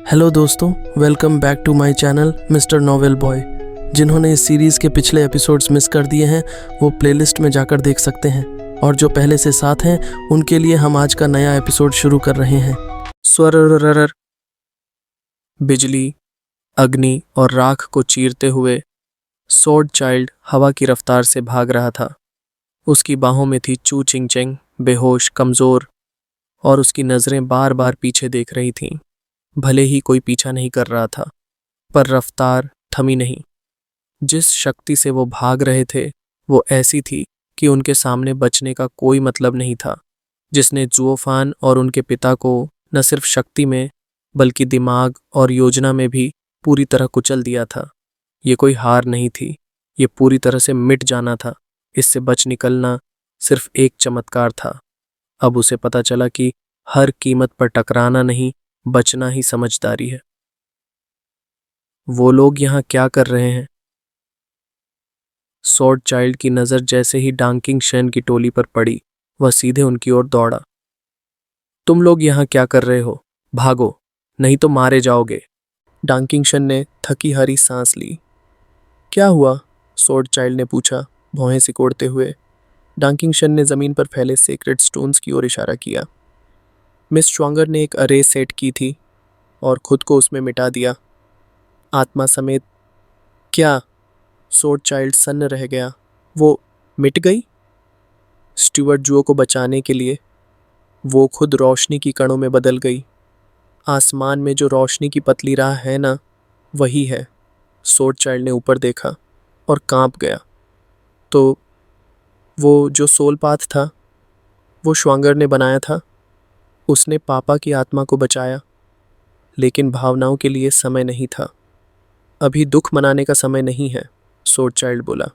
Hello दोस्तों, welcome back to my channel mister novel boy. जिन्होंने इस सीरीज़ के पिछले एपिसोड्स मिस कर दिए हैं वो प्लेलिस्ट में जाकर देख सकते हैं, और जो पहले से साथ हैं उनके लिए हम आज का नया एपिसोड शुरू कर रहे हैं। स्वर बिजली, अग्नि और राख को चीरते हुए स्वॉर्ड चाइल्ड हवा की रफ्तार से भाग रहा था। उसकी बाहों में थी चू चिंग चेंग, बेहोश, कमज़ोर, और उसकी नज़रें बार बार पीछे देख रही थीं। भले ही कोई पीछा नहीं कर रहा था, पर रफ्तार थमी नहीं। जिस शक्ति से वो भाग रहे थे वो ऐसी थी कि उनके सामने बचने का कोई मतलब नहीं था, जिसने जुओफान और उनके पिता को न सिर्फ शक्ति में बल्कि दिमाग और योजना में भी पूरी तरह कुचल दिया था। ये कोई हार नहीं थी, ये पूरी तरह से मिट जाना था। इससे बच निकलना सिर्फ एक चमत्कार था। अब उसे पता चला कि हर कीमत पर टकराना नहीं, बचना ही समझदारी है। वो लोग यहाँ क्या कर रहे हैं? स्वॉर्ड चाइल्ड की नज़र जैसे ही डांकिंग शन की टोली पर पड़ी, वह सीधे उनकी ओर दौड़ा। तुम लोग यहाँ क्या कर रहे हो? भागो, नहीं तो मारे जाओगे। डांकिंग शन ने थकी हारी सांस ली। क्या हुआ? स्वॉर्ड चाइल्ड ने पूछा, भौहें सिकोड़ते हुए। डांकिंग शन ने जमीन पर फैले सेक्रेड स्टोन्स की ओर इशारा किया। मिस श्वांगर ने एक अरे सेट की थी और खुद को उसमें मिटा दिया, आत्मा समेत। क्या? स्वॉर्ड चाइल्ड सन्न रह गया। वो मिट गई? स्टीवर्ट जुओ को बचाने के लिए वो खुद रोशनी की कणों में बदल गई। आसमान में जो रोशनी की पतली राह है ना, वही है। स्वॉर्ड चाइल्ड ने ऊपर देखा और कांप गया। तो वो जो सोल पाथ था, वो श्वांगर ने बनाया था। उसने पापा की आत्मा को बचाया, लेकिन भावनाओं के लिए समय नहीं था। अभी दुख मनाने का समय नहीं है, स्वॉर्ड चाइल्ड बोला।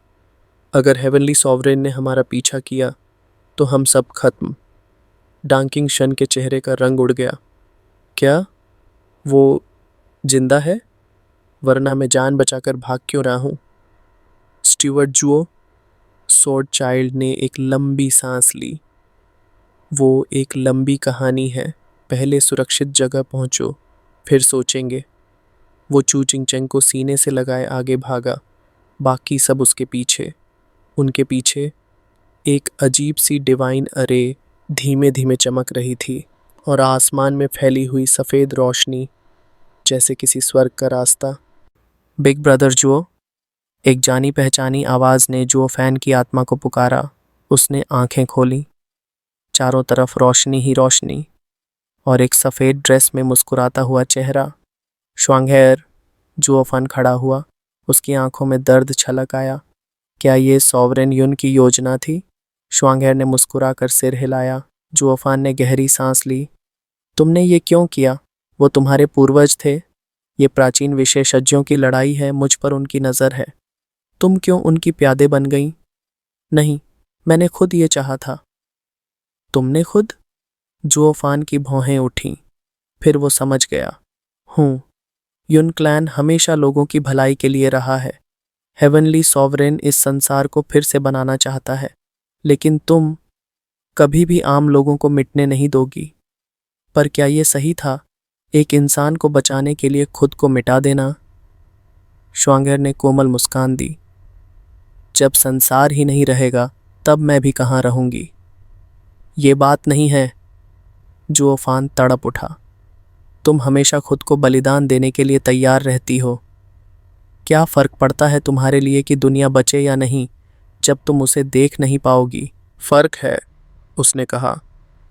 अगर हेवनली सॉवरेन ने हमारा पीछा किया तो हम सब खत्म। डांकिंग शन के चेहरे का रंग उड़ गया। क्या वो जिंदा है? वरना मैं जान बचाकर भाग क्यों रहा हूं? स्टीवर्ट जुओ, स्वॉर्ड चाइल्ड ने एक लंबी सांस ली। वो एक लंबी कहानी है। पहले सुरक्षित जगह पहुंचो, फिर सोचेंगे। वो चू चिंग चेंग को सीने से लगाए आगे भागा, बाकी सब उसके पीछे। उनके पीछे एक अजीब सी डिवाइन अरे धीमे धीमे चमक रही थी, और आसमान में फैली हुई सफ़ेद रोशनी जैसे किसी स्वर्ग का रास्ता। बिग ब्रदर जुओ, एक जानी पहचानी आवाज़ ने जुओ फैन की आत्मा को पुकारा। उसने आंखें खोली। चारों तरफ रोशनी ही रोशनी, और एक सफ़ेद ड्रेस में मुस्कुराता हुआ चेहरा। श्वांगहेर। जुओ फैन खड़ा हुआ। उसकी आंखों में दर्द छलक आया। क्या ये सॉवरेन युन की योजना थी? श्वांगहेर ने मुस्कुराकर सिर हिलाया। जुओफान ने गहरी सांस ली। तुमने ये क्यों किया? वो तुम्हारे पूर्वज थे। ये प्राचीन विशेषज्ञों की लड़ाई है, मुझ पर उनकी नज़र है। तुम क्यों उनकी प्यादे बन गई? नहीं, मैंने खुद ये चाहा था। तुमने खुद? जुओफान की भौहें उठीं। फिर वो समझ गया। हूँ, युन क्लैन हमेशा लोगों की भलाई के लिए रहा है। हेवनली सॉवरेन इस संसार को फिर से बनाना चाहता है, लेकिन तुम कभी भी आम लोगों को मिटने नहीं दोगी। पर क्या ये सही था, एक इंसान को बचाने के लिए खुद को मिटा देना? श्वांगर ने कोमल मुस्कान दी। जब संसार ही नहीं रहेगा तब मैं भी कहाँ रहूंगी। ये बात नहीं है। जुओफान तड़प उठा। तुम हमेशा खुद को बलिदान देने के लिए तैयार रहती हो। क्या फ़र्क पड़ता है तुम्हारे लिए कि दुनिया बचे या नहीं, जब तुम उसे देख नहीं पाओगी? फ़र्क है, उसने कहा।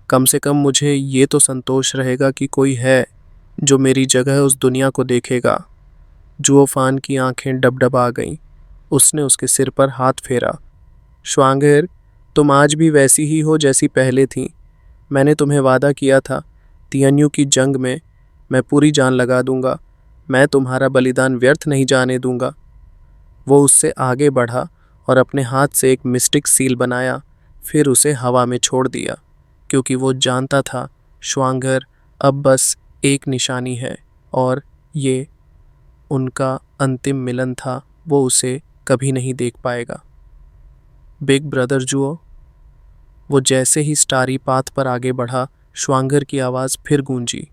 कम से कम मुझे ये तो संतोष रहेगा कि कोई है जो मेरी जगह उस दुनिया को देखेगा। जुओफान की आंखें डबडबा गईं। उसने उसके सिर पर हाथ फेरा। श्वांगहेर, तुम आज भी वैसी ही हो जैसी पहले थी। मैंने तुम्हें वादा किया था, तियन्यू की जंग में मैं पूरी जान लगा दूंगा। मैं तुम्हारा बलिदान व्यर्थ नहीं जाने दूंगा। वो उससे आगे बढ़ा और अपने हाथ से एक मिस्टिक सील बनाया, फिर उसे हवा में छोड़ दिया, क्योंकि वो जानता था श्वांगर अब बस एक निशानी है, और ये उनका अंतिम मिलन था। वो उसे कभी नहीं देख पाएगा। बिग ब्रदर जुओ। वो जैसे ही स्टारी पाथ पर आगे बढ़ा, श्वांगर की आवाज़ फिर गूंजी।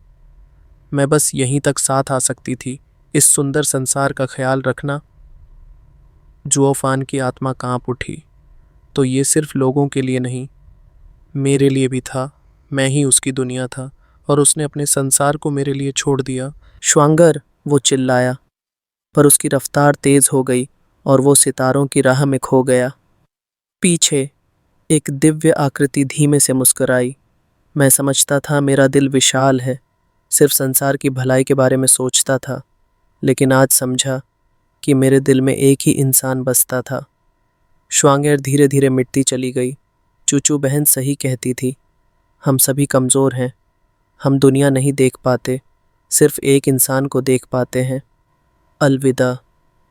मैं बस यहीं तक साथ आ सकती थी, इस सुंदर संसार का ख्याल रखना। जुओफान की आत्मा कांप उठी। तो ये सिर्फ लोगों के लिए नहीं, मेरे लिए भी था। मैं ही उसकी दुनिया था और उसने अपने संसार को मेरे लिए छोड़ दिया। श्वांगर, वो चिल्लाया, पर उसकी रफ्तार तेज हो गई और वो सितारों की राह में खो गया। पीछे एक दिव्य आकृति धीमे से मुस्कुराई। मैं समझता था मेरा दिल विशाल है, सिर्फ संसार की भलाई के बारे में सोचता था, लेकिन आज समझा कि मेरे दिल में एक ही इंसान बसता था। श्वांगेर धीरे धीरे मिटती चली गई। चूचू बहन सही कहती थी, हम सभी कमज़ोर हैं। हम दुनिया नहीं देख पाते, सिर्फ एक इंसान को देख पाते हैं। अलविदा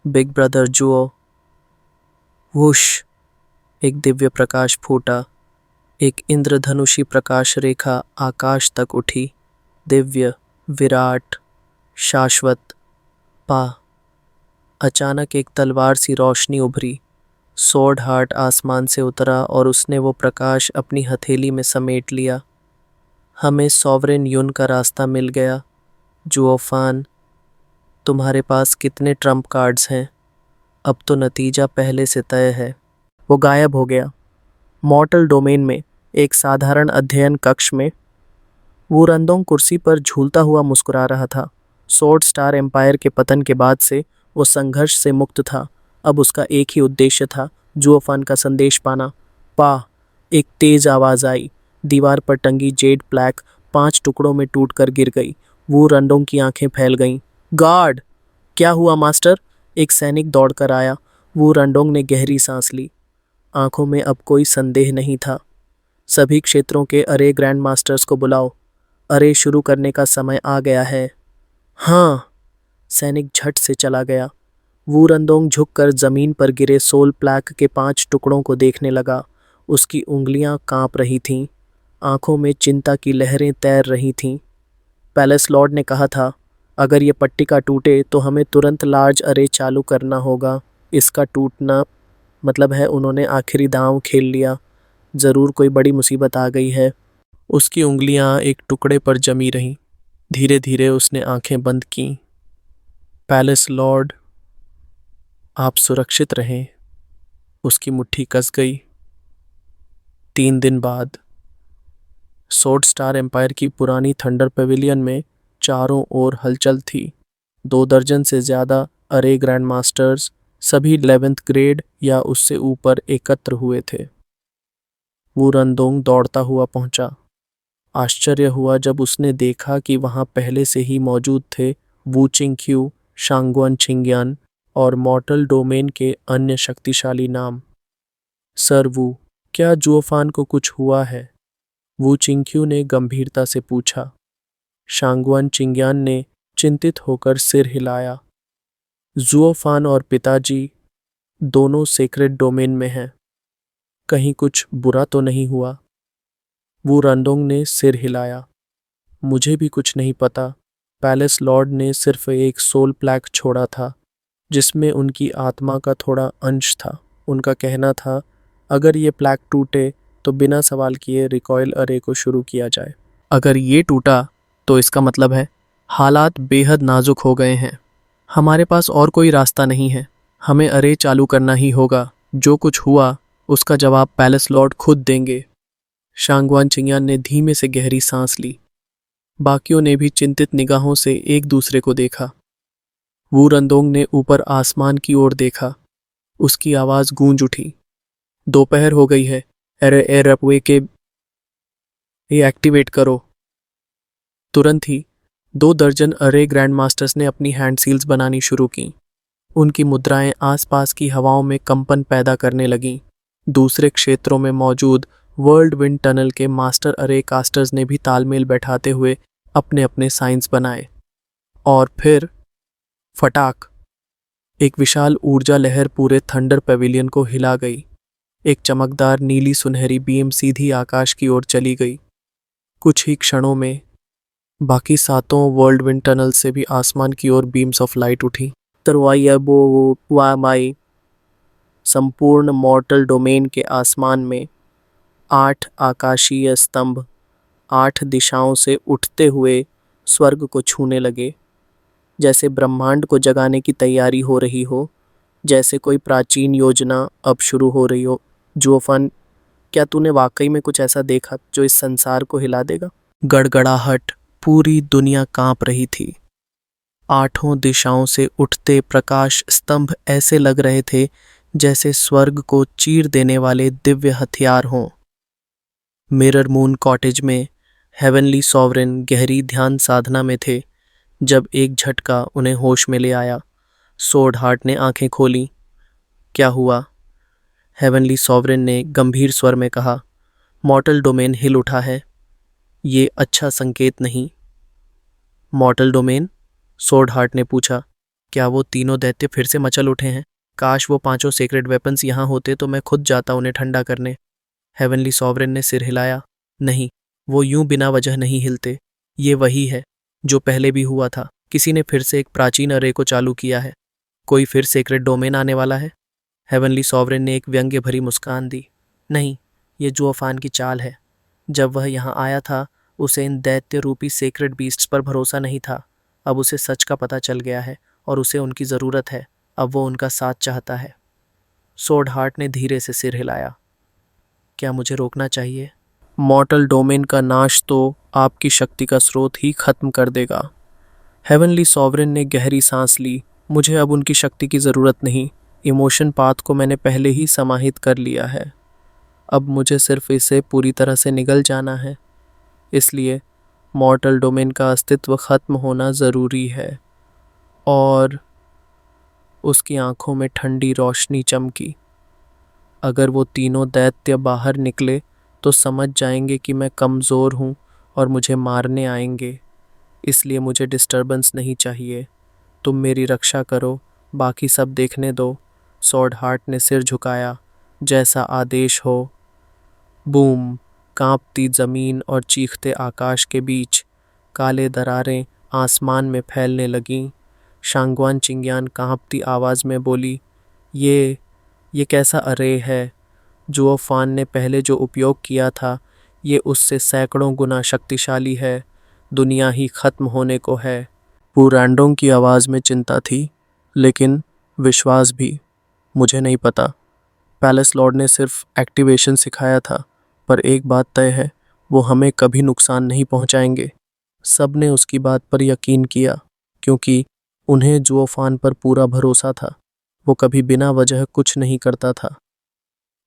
बिग ब्रदर जुओ। वुश, एक दिव्य प्रकाश फूटा। एक इंद्रधनुषी प्रकाश रेखा आकाश तक उठी। दिव्य, विराट, शाश्वत। पा अचानक एक तलवार सी रोशनी उभरी। सोर्ड हार्ट आसमान से उतरा और उसने वो प्रकाश अपनी हथेली में समेट लिया। हमें सॉवरेन युन का रास्ता मिल गया। जुओफान, तुम्हारे पास कितने ट्रम्प कार्ड्स हैं? अब तो नतीजा पहले से तय है। वो गायब हो गया। मॉर्टल डोमेन में एक साधारण अध्ययन कक्ष में वूरंदोंग कुर्सी पर झूलता हुआ मुस्कुरा रहा था। सोर्ड स्टार एम्पायर के पतन के बाद से वो संघर्ष से मुक्त था। अब उसका एक ही उद्देश्य था, जुओफान का संदेश पाना। पा एक तेज आवाज आई। दीवार पर टंगी जेड प्लैक 5 टुकड़ों में टूटकर गिर गई। वूरंडोंग की आंखें फैल गईं। गार्ड! क्या हुआ मास्टर? एक सैनिक दौड़कर आया। वूरंडोंग ने गहरी सांस ली। आंखों में अब कोई संदेह नहीं था। सभी क्षेत्रों के अरे ग्रैंड मास्टर्स को बुलाओ। अरे शुरू करने का समय आ गया है। हाँ, सैनिक झट से चला गया। वूरंदोंग झुककर जमीन पर गिरे सोल प्लैक के 5 टुकड़ों को देखने लगा। उसकी उंगलियां कांप रही थीं। आंखों में चिंता की लहरें तैर रही थीं। पैलेस लॉर्ड ने कहा था, अगर ये पट्टिका टूटे तो हमें तुरंत लार्ज अरे चालू करना होगा। इसका टूटना मतलब है उन्होंने आखिरी दांव खेल लिया। ज़रूर कोई बड़ी मुसीबत आ गई है। उसकी उंगलियां एक टुकड़े पर जमी रहीं। धीरे धीरे उसने आंखें बंद कीं। पैलेस लॉर्ड, आप सुरक्षित रहें। उसकी मुट्ठी कस गई। 3 दिन बाद सोर्ड स्टार एम्पायर की पुरानी थंडर पेविलियन में चारों ओर हलचल थी। 2 दर्जन से ज़्यादा अरे ग्रैंड मास्टर्स, सभी 11th ग्रेड या उससे ऊपर एकत्र हुए थे। वूरंदोंग दौड़ता हुआ पहुंचा। आश्चर्य हुआ जब उसने देखा कि वहां पहले से ही मौजूद थे वू चिंगक्यू, शांगुआन चिंग्यान और मॉर्टल डोमेन के अन्य शक्तिशाली नाम। सर वू, क्या जुओफान को कुछ हुआ है? वू चिंगक्यू ने गंभीरता से पूछा। शांगुआन चिंग्यान ने चिंतित होकर सिर हिलाया। जुओफान और पिताजी दोनों सेक्रेड डोमेन में हैं। कहीं कुछ बुरा तो नहीं हुआ? वूरंडोंग ने सिर हिलाया। मुझे भी कुछ नहीं पता। पैलेस लॉर्ड ने सिर्फ एक सोल प्लैक छोड़ा था जिसमें उनकी आत्मा का थोड़ा अंश था। उनका कहना था, अगर ये प्लैक टूटे तो बिना सवाल किए रिकॉइल अरे को शुरू किया जाए। अगर ये टूटा तो इसका मतलब है हालात बेहद नाजुक हो गए हैं। हमारे पास और कोई रास्ता नहीं है। हमें अरे चालू करना ही होगा। जो कुछ हुआ उसका जवाब पैलेस लॉर्ड खुद देंगे। शांगुआन चिंग्यान ने धीमे से गहरी सांस ली। बाकियों ने भी चिंतित निगाहों से एक दूसरे को देखा। वूरंदोंग ने ऊपर आसमान की ओर देखा। उसकी आवाज गूंज उठी। दोपहर हो गई है। एरे एरपवे के ये एक्टिवेट करो। तुरंत ही 2 दर्जन अरे ग्रैंड मास्टर्स ने अपनी हैंड सील्स बनानी शुरू की। उनकी मुद्राएं आसपास की हवाओं में कंपन पैदा करने लगीं। दूसरे क्षेत्रों में मौजूद वर्ल्ड विंड टनल के मास्टर अरे कास्टर्स ने भी तालमेल बैठाते हुए अपने अपने साइंस बनाए। और फिर फटाक, एक विशाल ऊर्जा लहर पूरे थंडर पेविलियन को हिला गई। एक चमकदार नीली सुनहरी बीम सीधी आकाश की ओर चली गई। कुछ ही क्षणों में बाकी 7 वर्ल्ड विंड टनल से भी आसमान की ओर बीम्स ऑफ लाइट उठी। संपूर्ण मॉर्टल डोमेन के आसमान में 8 आकाशीय स्तंभ 8 दिशाओं से उठते हुए स्वर्ग को छूने लगे, जैसे ब्रह्मांड को जगाने की तैयारी हो रही हो, जैसे कोई प्राचीन योजना अब शुरू हो रही हो। जुओफान, क्या तूने वाकई में कुछ ऐसा देखा जो इस संसार को हिला देगा? गड़गड़ाहट, पूरी दुनिया कांप रही थी। आठों दिशाओं से उठते प्रकाश स्तंभ ऐसे लग रहे थे जैसे स्वर्ग को चीर देने वाले दिव्य हथियार हों। मिरर मून कॉटेज में हेवनली सॉवरेन गहरी ध्यान साधना में थे जब एक झटका उन्हें होश में ले आया। सोर्ड हार्ट ने आंखें खोली। क्या हुआ? हेवनली सॉवरेन ने गंभीर स्वर में कहा। मॉर्टल डोमेन हिल उठा है। ये अच्छा संकेत नहीं। मॉर्टल डोमेन? सोर्ड हार्ट ने पूछा। क्या वो तीनों दैत्य फिर से मचल उठे हैं? काश वो पांचों सेक्रेड वेपन्स यहाँ होते तो मैं खुद जाता उन्हें ठंडा करने। हेवनली सॉवरेन ने सिर हिलाया। नहीं, वो यूं बिना वजह नहीं हिलते। ये वही है जो पहले भी हुआ था। किसी ने फिर से एक प्राचीन अरे को चालू किया है। कोई फिर सेक्रेड डोमेन आने वाला है। हेवनली सॉवरेन ने एक व्यंग्य भरी मुस्कान दी। नहीं, ये जुओफान की चाल है। जब वह यहाँ आया था उसे इन दैत्य रूपी सेक्रेड बीस्ट्स पर भरोसा नहीं था। अब उसे सच का पता चल गया है और उसे उनकी ज़रूरत है। अब वो उनका साथ चाहता है। सोर्ड हार्ट ने धीरे से सिर हिलाया। क्या मुझे रोकना चाहिए? मॉर्टल डोमेन का नाश तो आपकी शक्ति का स्रोत ही खत्म कर देगा। हेवनली सॉवरेन ने गहरी सांस ली। मुझे अब उनकी शक्ति की ज़रूरत नहीं। इमोशन पाथ को मैंने पहले ही समाहित कर लिया है। अब मुझे सिर्फ इसे पूरी तरह से निगल जाना है। इसलिए मॉर्टल डोमेन का अस्तित्व खत्म होना ज़रूरी है। और उसकी आंखों में ठंडी रोशनी चमकी। अगर वो तीनों दैत्य बाहर निकले तो समझ जाएंगे कि मैं कमज़ोर हूँ और मुझे मारने आएंगे। इसलिए मुझे डिस्टर्बेंस नहीं चाहिए। तुम मेरी रक्षा करो, बाकी सब देखने दो। सॉर्ड हार्ट ने सिर झुकाया। जैसा आदेश हो। बूम! कांपती ज़मीन और चीखते आकाश के बीच काले दरारें आसमान में फैलने लगीं। शांगवान चिंग्यान कांपती आवाज़ में बोली, ये कैसा अरे है? जुओफान ने पहले जो उपयोग किया था ये उससे सैकड़ों गुना शक्तिशाली है। दुनिया ही खत्म होने को है। पूरांडों की आवाज़ में चिंता थी, लेकिन विश्वास भी। मुझे नहीं पता। पैलेस लॉर्ड ने सिर्फ एक्टिवेशन सिखाया था, पर एक बात तय है, वो हमें कभी नुकसान नहीं पहुंचाएंगे। सब ने उसकी बात पर यकीन किया, क्योंकि उन्हें जुओफान पर पूरा भरोसा था। वो कभी बिना वजह कुछ नहीं करता था।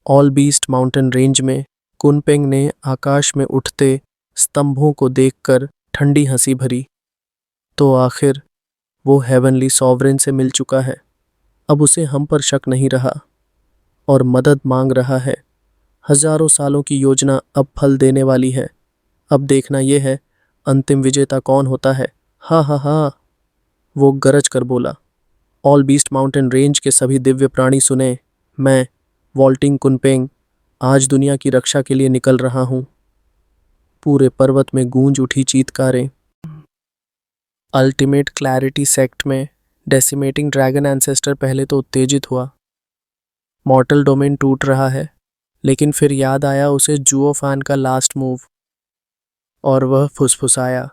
ऑल बीस्ट माउंटेन रेंज में कुनपेंग ने आकाश में उठते स्तंभों को देखकर ठंडी हंसी भरी। तो आखिर वो हेवनली सॉवरेन से मिल चुका है। अब उसे हम पर शक नहीं रहा और मदद मांग रहा है। हजारों सालों की योजना अब फल देने वाली है। अब देखना यह है अंतिम विजेता कौन होता है। हा हा हा, वो गरज कर बोला। ऑल बीस्ट माउंटेन रेंज के सभी दिव्य प्राणी सुने। मैं वॉल्टिंग कुनपेंग आज दुनिया की रक्षा के लिए निकल रहा हूँ। पूरे पर्वत में गूंज उठी चीत्कारें। अल्टीमेट क्लैरिटी सेक्ट में डेसिमेटिंग ड्रैगन एंसेस्टर पहले तो उत्तेजित हुआ। मॉर्टल डोमेन टूट रहा है, लेकिन फिर याद आया उसे जुओफान का लास्ट मूव, और वह फुसफुसाया।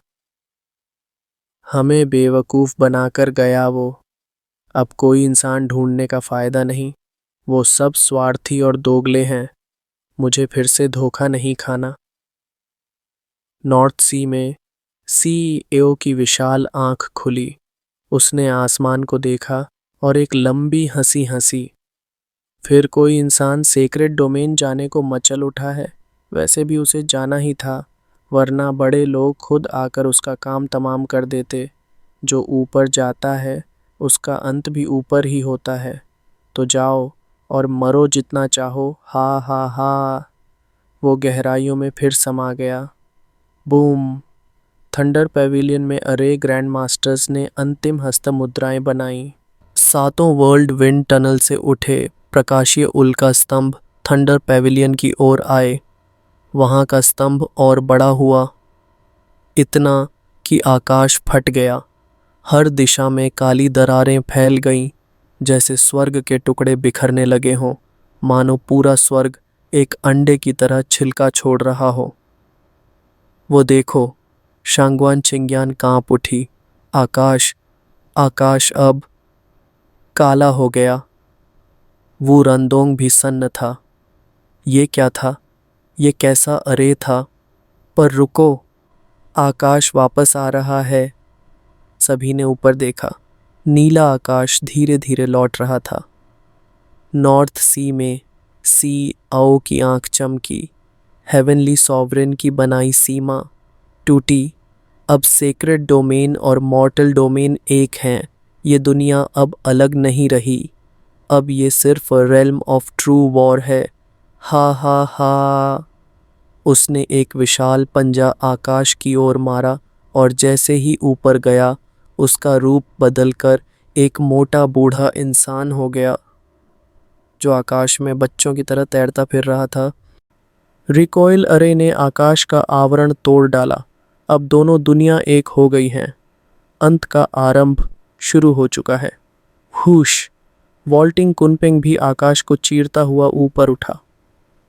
हमें बेवकूफ़ बनाकर गया वो। अब कोई इंसान ढूंढने का फ़ायदा नहीं। वो सब स्वार्थी और दोगले हैं। मुझे फिर से धोखा नहीं खाना। नॉर्थ सी में सीईओ की विशाल आंख खुली। उसने आसमान को देखा और एक लंबी हंसी हंसी। फिर कोई इंसान सेक्रेड डोमेन जाने को मचल उठा है। वैसे भी उसे जाना ही था, वरना बड़े लोग खुद आकर उसका काम तमाम कर देते। जो ऊपर जाता है उसका अंत भी ऊपर ही होता है। तो जाओ और मरो जितना चाहो। हा हा हा। वो गहराइयों में फिर समा गया। बूम! थंडर पैविलियन में अरे ग्रैंड मास्टर्स ने अंतिम हस्त मुद्राएं बनाई। सातों वर्ल्ड विंड टनल से उठे प्रकाशीय उल्का स्तंभ थंडर पैविलियन की ओर आए। वहां का स्तंभ और बड़ा हुआ, इतना कि आकाश फट गया। हर दिशा में काली दरारें फैल गईं, जैसे स्वर्ग के टुकड़े बिखरने लगे हों, मानो पूरा स्वर्ग एक अंडे की तरह छिलका छोड़ रहा हो। वो देखो, शांगवान चिंग्यान कांप उठी। आकाश आकाश अब काला हो गया। वो रंदोंग भी सन्न था। ये क्या था? ये कैसा अरे था? पर रुको, आकाश वापस आ रहा है। सभी ने ऊपर देखा। नीला आकाश धीरे धीरे लौट रहा था। नॉर्थ सी में सी आओ की आंख चमकी। हेवनली सॉवरेन की बनाई सीमा टूटी। अब सेक्रेड डोमेन और मॉर्टल डोमेन एक हैं। ये दुनिया अब अलग नहीं रही। अब ये सिर्फ रेल्म ऑफ ट्रू वॉर है। हा हा हा। उसने एक विशाल पंजा आकाश की ओर मारा और जैसे ही ऊपर गया उसका रूप बदलकर एक मोटा बूढ़ा इंसान हो गया जो आकाश में बच्चों की तरह तैरता फिर रहा था। रिकॉइल अरे ने आकाश का आवरण तोड़ डाला। अब दोनों दुनिया एक हो गई हैं। अंत का आरंभ शुरू हो चुका है। हुश। वॉल्टिंग कुनपिंग भी आकाश को चीरता हुआ ऊपर उठा।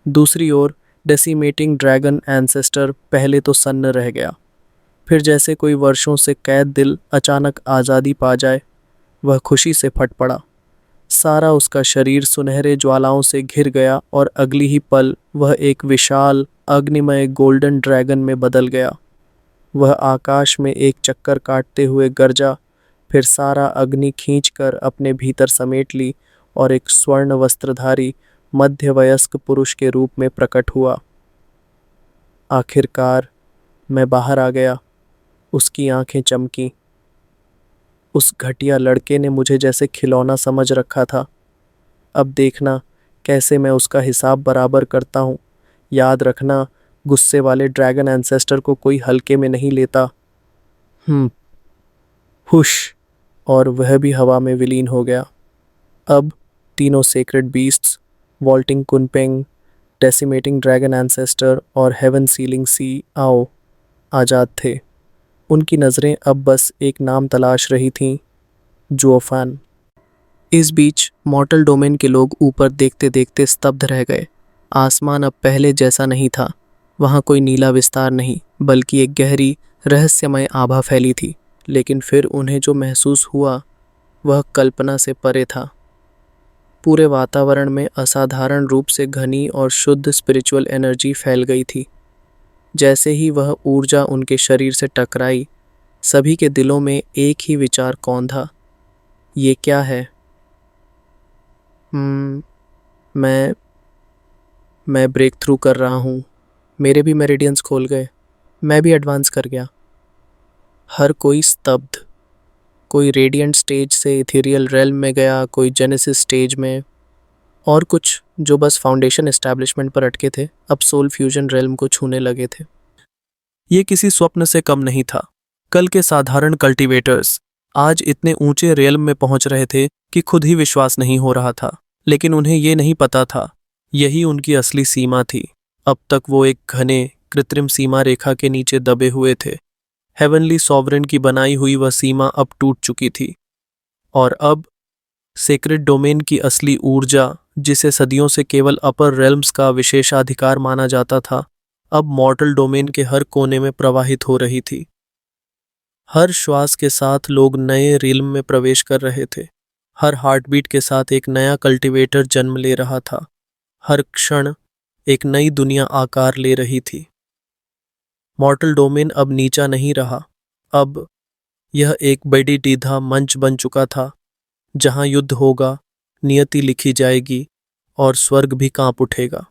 दूसरी ओर डेसिमेटिंग ड्रैगन एंसेस्टर पहले तो सन्न रह गया, फिर जैसे कोई वर्षों से कैद दिल अचानक आज़ादी पा जाए, वह खुशी से फट पड़ा। सारा उसका शरीर सुनहरे ज्वालाओं से घिर गया और अगली ही पल वह एक विशाल अग्निमय गोल्डन ड्रैगन में बदल गया। वह आकाश में एक चक्कर काटते हुए गरजा, फिर सारा अग्नि खींचकर अपने भीतर समेट ली और एक स्वर्ण वस्त्रधारी मध्यवयस्क पुरुष के रूप में प्रकट हुआ। आखिरकार मैं बाहर आ गया। उसकी आंखें चमकीं। उस घटिया लड़के ने मुझे जैसे खिलौना समझ रखा था। अब देखना कैसे मैं उसका हिसाब बराबर करता हूँ। याद रखना, गुस्से वाले ड्रैगन एंसेस्टर को कोई हल्के में नहीं लेता। हुश। और वह भी हवा में विलीन हो गया। अब तीनों sacred beasts, vaulting Kunpeng, decimating dragon ancestor और हेवन सीलिंग सी आओ आज़ाद थे। उनकी नज़रें अब बस एक नाम तलाश रही थीं, जुओफान। इस बीच मॉर्टल डोमेन के लोग ऊपर देखते देखते स्तब्ध रह गए। आसमान अब पहले जैसा नहीं था। वहाँ कोई नीला विस्तार नहीं, बल्कि एक गहरी रहस्यमय आभा फैली थी। लेकिन फिर उन्हें जो महसूस हुआ वह कल्पना से परे था। पूरे वातावरण में असाधारण रूप से घनी और शुद्ध स्पिरिचुअल एनर्जी फैल गई थी। जैसे ही वह ऊर्जा उनके शरीर से टकराई, सभी के दिलों में एक ही विचार कौंधा, ये क्या है? मैं मैं ब्रेक थ्रू कर रहा हूँ। मेरे भी मेरिडियंस खोल गए। मैं भी एडवांस कर गया। हर कोई स्तब्ध। कोई रेडिएंट स्टेज से इथेरियल रेल्म में गया, कोई जेनेसिस स्टेज में, और कुछ जो बस फाउंडेशन एस्टैब्लिशमेंट पर अटके थे अब सोल फ्यूजन रेल्म को छूने लगे थे। ये किसी स्वप्न से कम नहीं था। कल के साधारण कल्टीवेटर्स आज इतने ऊंचे रेल्म में पहुंच रहे थे कि खुद ही विश्वास नहीं हो रहा था। लेकिन उन्हें ये नहीं पता था, यही उनकी असली सीमा थी। अब तक वो एक घने कृत्रिम सीमा रेखा के नीचे दबे हुए थे। हेवनली सॉवरेन की बनाई हुई वह सीमा अब टूट चुकी थी, और अब सेक्रेड डोमेन की असली ऊर्जा, जिसे सदियों से केवल अपर रेल्म्स का विशेषाधिकार माना जाता था, अब मॉर्टल डोमेन के हर कोने में प्रवाहित हो रही थी। हर श्वास के साथ लोग नए रिल्म में प्रवेश कर रहे थे। हर हार्टबीट के साथ एक नया कल्टीवेटर जन्म ले रहा था। हर क्षण एक नई दुनिया आकार ले रही थी। मॉर्टल डोमेन अब नीचा नहीं रहा। अब यह एक बड़ी दीधा मंच बन चुका था, जहां युद्ध होगा, नियति लिखी जाएगी और स्वर्ग भी कांप उठेगा।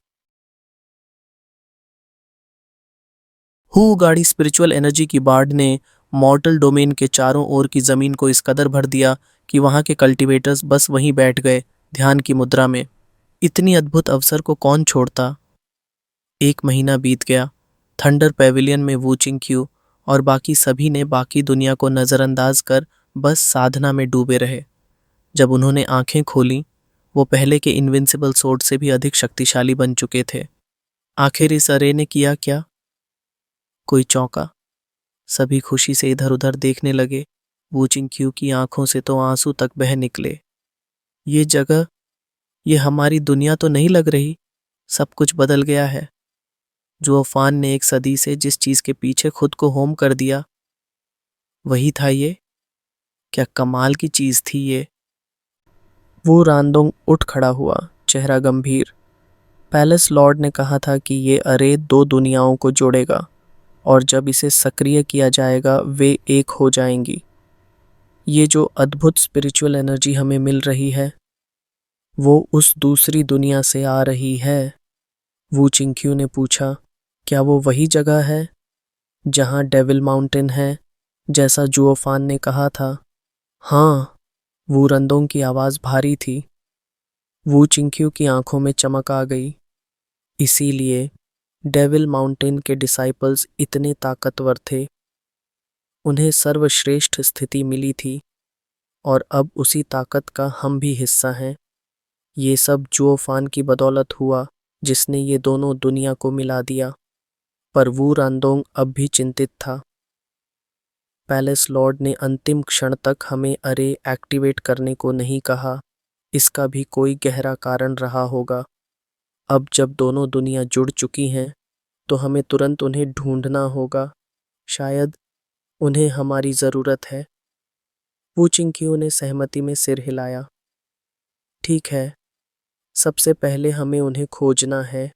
हु गाड़ी स्पिरिचुअल एनर्जी की बाढ़ ने मॉर्टल डोमेन के चारों ओर की जमीन को इस कदर भर दिया कि वहां के कल्टीवेटर्स बस वहीं बैठ गए, ध्यान की मुद्रा में। इतनी अद्भुत अवसर को कौन छोड़ता? 1 महीना बीत गया। थंडर पैविलियन में वू चिंग क्यू और बाकी सभी ने बाकी दुनिया को नज़रअंदाज कर बस साधना में डूबे रहे। जब उन्होंने आंखें खोलीं, वो पहले के इनविंसिबल सोर्ड से भी अधिक शक्तिशाली बन चुके थे। आखिर इस अरे ने किया क्या? कोई चौंका। सभी खुशी से इधर उधर देखने लगे। वू चिंग क्यू की आंखों से तो आंसू तक बह निकले। ये जगह, ये हमारी दुनिया तो नहीं लग रही। सब कुछ बदल गया है। जुओफान ने एक सदी से जिस चीज के पीछे खुद को होम कर दिया वही था ये। क्या कमाल की चीज थी ये। वो रांदोंग उठ खड़ा हुआ, चेहरा गंभीर। पैलेस लॉर्ड ने कहा था कि ये अरे दो दुनियाओं को जोड़ेगा और जब इसे सक्रिय किया जाएगा वे एक हो जाएंगी। ये जो अद्भुत स्पिरिचुअल एनर्जी हमें मिल रही है वो उस दूसरी दुनिया से आ रही है। वू चिंक्यू ने पूछा, क्या वो वही जगह है जहां डेविल माउंटेन है, जैसा जुओफान ने कहा था? हाँ। वू रंदों की आवाज भारी थी। वू चिंक्यू की आंखों में चमक आ गई। इसीलिए डेविल माउंटेन के डिसाइपल्स इतने ताकतवर थे। उन्हें सर्वश्रेष्ठ स्थिति मिली थी और अब उसी ताकत का हम भी हिस्सा हैं। ये सब जुओफान की बदौलत हुआ जिसने ये दोनों दुनिया को मिला दिया। पर वू रांदोंग अब भी चिंतित था। पैलेस लॉर्ड ने अंतिम क्षण तक हमें अरे एक्टिवेट करने को नहीं कहा। इसका भी कोई गहरा कारण रहा होगा। अब जब दोनों दुनिया जुड़ चुकी हैं तो हमें तुरंत उन्हें ढूंढना होगा। शायद उन्हें हमारी ज़रूरत है। वू चिंक्यू ने सहमति में सिर हिलाया। ठीक है, सबसे पहले हमें उन्हें खोजना है,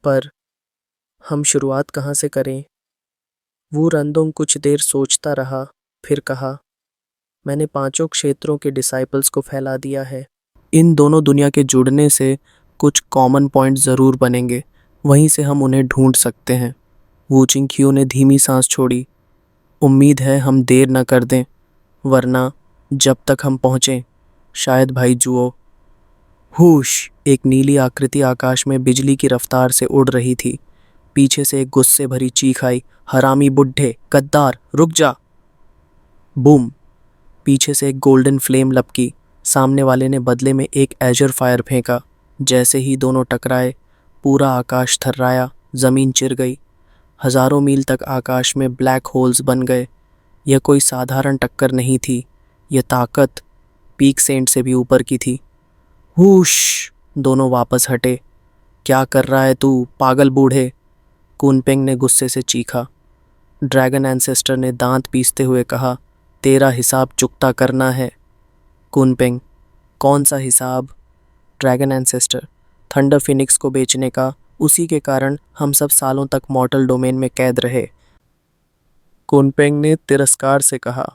पर हम शुरुआत कहाँ से करें? वो रंदोंग कुछ देर सोचता रहा, फिर कहा, मैंने पांचों क्षेत्रों के डिसाइपल्स को फैला दिया है। इन दोनों दुनिया के जुड़ने से कुछ कॉमन पॉइंट ज़रूर बनेंगे, वहीं से हम उन्हें ढूंढ सकते हैं। वू चिंक्यू ने धीमी सांस छोड़ी। उम्मीद है हम देर न कर दें, वरना जब तक हम पहुँचें शायद भाई जुओ। हुश! एक नीली आकृति आकाश में बिजली की रफ्तार से उड़ रही थी। पीछे से एक गुस्से भरी चीख आई, हरामी बुड्ढे, गद्दार, रुक जा! बूम! पीछे से एक गोल्डन फ्लेम लपकी। सामने वाले ने बदले में एक एजर फायर फेंका। जैसे ही दोनों टकराए पूरा आकाश थर्राया, जमीन चिर गई। हजारों मील तक आकाश में ब्लैक होल्स बन गए। यह कोई साधारण टक्कर नहीं थी, यह ताकत पीक सेंट से भी ऊपर की थी। हुश! दोनों वापस हटे। क्या कर रहा है तू, पागल बूढ़े? कुनपेंग ने गुस्से से चीखा। ड्रैगन एंसेस्टर ने दांत पीसते हुए कहा, तेरा हिसाब चुकता करना है। कुनपेंग, कौन सा हिसाब? ड्रैगन एंसेस्टर, थंडर फिनिक्स को बेचने का। उसी के कारण हम सब सालों तक मॉर्टल डोमेन में कैद रहे। कुनपेंग ने तिरस्कार से कहा,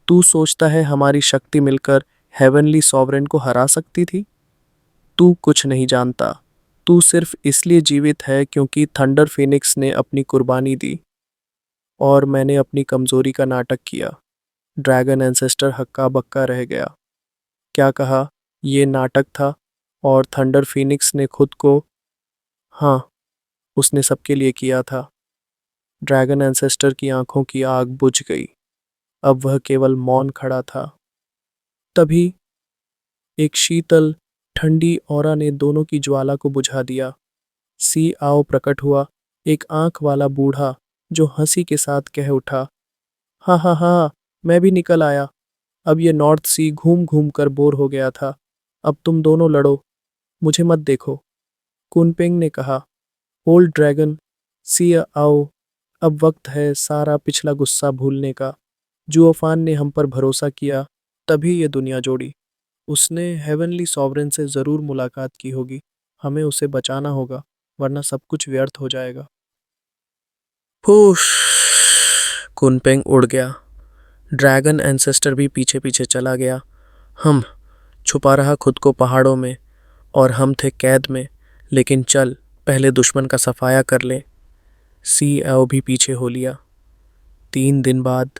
तू सोचता है हमारी शक्ति मिलकर हेवनली सॉवरेन को हरा सकती थी? तू कुछ नहीं जानता। तू सिर्फ इसलिए जीवित है क्योंकि थंडर फिनिक्स ने अपनी कुर्बानी दी और मैंने अपनी कमजोरी का नाटक किया। ड्रैगन एंसेस्टर हक्का बक्का रह गया। क्या कहा? ये नाटक था और थंडर फिनिक्स ने खुद को? हाँ, उसने सबके लिए किया था। ड्रैगन एंसेस्टर की आंखों की आग बुझ गई। अब वह केवल मौन खड़ा था। तभी एक शीतल ठंडी ऑरा ने दोनों की ज्वाला को बुझा दिया। सी आओ प्रकट हुआ, एक आंख वाला बूढ़ा जो हंसी के साथ कह उठा, हाँ हाँ हाँ, मैं भी निकल आया। अब ये नॉर्थ सी घूम घूम कर बोर हो गया था। अब तुम दोनों लड़ो, मुझे मत देखो। कुनपेंग ने कहा, ओल्ड ड्रैगन, सी आओ, अब वक्त है सारा पिछला गुस्सा भूलने का। जुओफान ने हम पर भरोसा किया, तभी ये दुनिया जोड़ी। उसने हेवनली सॉवरेन से ज़रूर मुलाकात की होगी। हमें उसे बचाना होगा, वरना सब कुछ व्यर्थ हो जाएगा। फूश! कुनपेंग उड़ गया। ड्रैगन एंसेस्टर भी पीछे पीछे चला गया। हम छुपा रहा खुद को पहाड़ों में और हम थे कैद में। लेकिन चल पहले दुश्मन का सफाया कर ले। सी एओ भी पीछे हो लिया। 3 दिन बाद